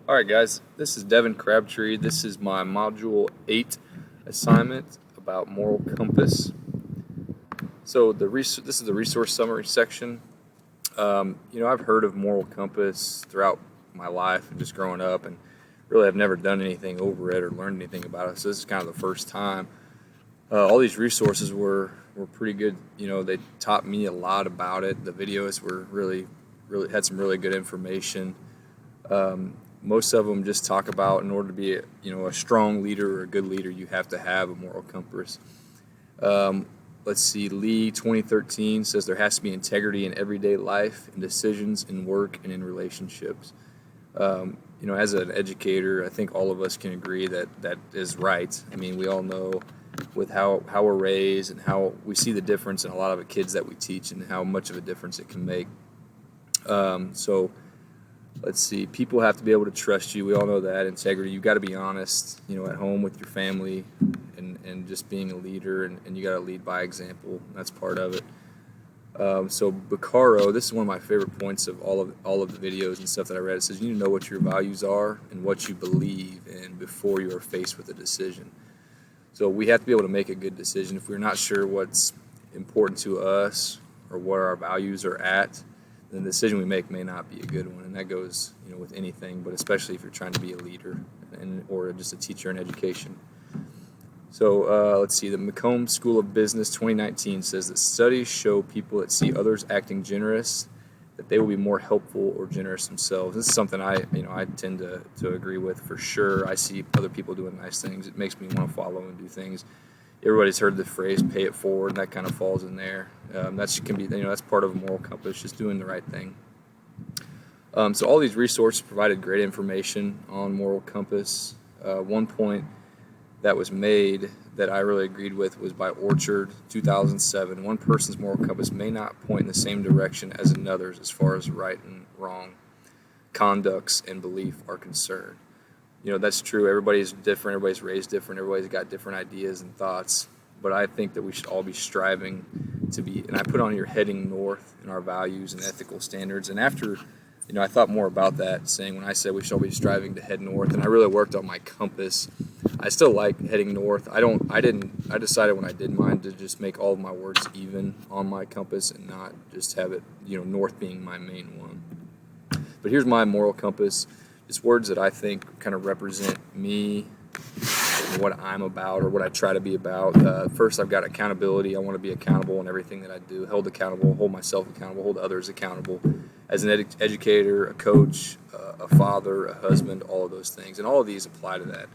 Alright guys, this is Devin Crabtree. This is my Module 8 assignment about moral compass. So this is the resource summary section. I've heard of moral compass throughout my life and just growing up, and really have never done anything over it or learned anything about it. So this is kind of the first time. All these resources were pretty good. They taught me a lot about it. The videos were really had some really good information. Most of them just talk about, in order to be a strong leader or a good leader, you have to have a moral compass. Let's see, Lee 2013 says there has to be integrity in everyday life, in decisions, in work, and in relationships. As an educator, I think all of us can agree that that is right. I mean, we all know with how we're raised and how we see the difference in a lot of the kids that we teach and how much of a difference it can make. Let's see, people have to be able to trust you. We all know that. Integrity, you've got to be honest, at home with your family and just being a leader, and you got to lead by example. That's part of it. So Bucaro, this is one of my favorite points of all of the videos and stuff that I read. It says you need to know what your values are and what you believe in before you are faced with a decision. So we have to be able to make a good decision. If we're not sure what's important to us or what our values are at, then the decision we make may not be a good one, and that goes, with anything, but especially if you're trying to be a leader or just a teacher in education. So let's see, the Macomb School of Business 2019 says that studies show people that see others acting generous, that they will be more helpful or generous themselves. This is something I tend to agree with for sure. I see other people doing nice things. It makes me want to follow and do things. Everybody's heard the phrase "pay it forward," and that kind of falls in there. That can be, that's part of a moral compass, just doing the right thing. So all these resources provided great information on moral compass. One point that was made that I really agreed with was by Orchard, 2007. One person's moral compass may not point in the same direction as another's as far as right and wrong conducts and belief are concerned. That's true. Everybody's different. Everybody's raised different. Everybody's got different ideas and thoughts. But I think that we should all be striving to be, and I put on here, heading north in our values and ethical standards. And after, I thought more about that, saying when I said we should all be striving to head north, and I really worked on my compass. I still like heading north. I decided when I did mine to just make all of my words even on my compass and not just have it, north being my main one. But here's my moral compass. It's words that I think kind of represent me and what I'm about or what I try to be about. First, I've got accountability. I want to be accountable in everything that I do, held accountable, hold myself accountable, hold others accountable. As an educator, a coach, a father, a husband, all of those things. And all of these apply to that.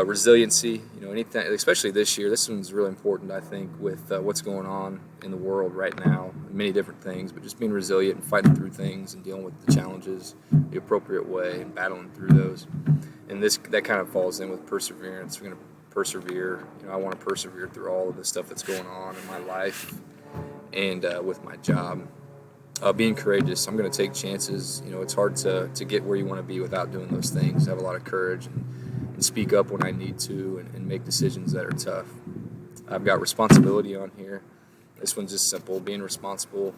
Resiliency, anything, especially this year. This one's really important, I think, with what's going on in the world right now. Many different things, but just being resilient and fighting through things and dealing with the challenges the appropriate way and battling through those. And that kind of falls in with perseverance. We're going to persevere. I want to persevere through all of the stuff that's going on in my life and with my job. Being courageous. I'm going to take chances. It's hard to get where you want to be without doing those things. Have a lot of courage and speak up when I need to and make decisions that are tough. I've got responsibility on here. This one's just simple, being responsible,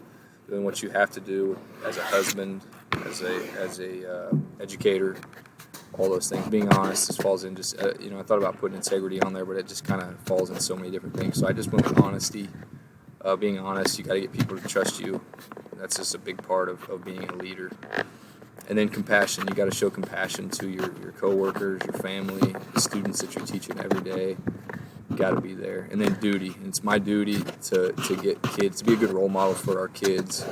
doing what you have to do as a husband, as a educator, all those things. Being honest, this falls in just, I thought about putting integrity on there, but it just kind of falls in so many different things. So I just went with honesty. Being honest, you got to get people to trust you. That's just a big part of being a leader. And then compassion. You got to show compassion to your coworkers, your family, the students that you're teaching every day. You got to be there. And then duty. And it's my duty to get kids, to be a good role model for our kids,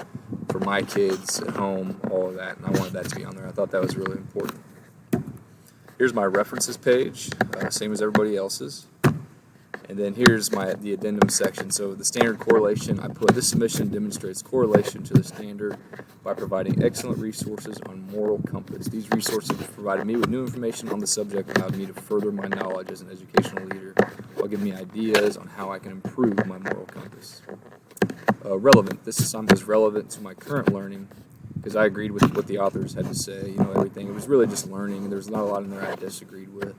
for my kids at home, all of that. And I wanted that to be on there. I thought that was really important. Here's my references page, same as everybody else's. And then here's the addendum section. So the standard correlation, I put this submission demonstrates correlation to the standard by providing excellent resources on moral compass. These resources provided me with new information on the subject, allowed me to further my knowledge as an educational leader, while giving me ideas on how I can improve my moral compass. Relevant. This assignment is relevant to my current learning because I agreed with what the authors had to say. Everything. It was really just learning, and there's not a lot in there I disagreed with.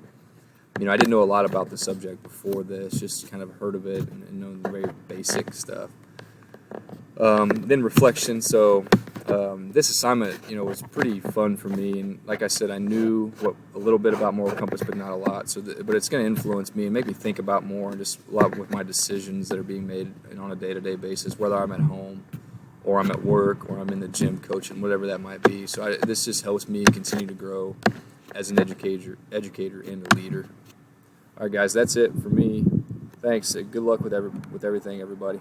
I didn't know a lot about the subject before this, just kind of heard of it and know the very basic stuff. Then reflection. So this assignment, was pretty fun for me. And like I said, I knew a little bit about moral compass, but not a lot. But it's going to influence me and make me think about more, and just a lot with my decisions that are being made on a day-to-day basis, whether I'm at home or I'm at work or I'm in the gym coaching, whatever that might be. So this just helps me continue to grow as an educator and a leader. All right, guys, that's it for me. Thanks. Good luck with everything, everybody.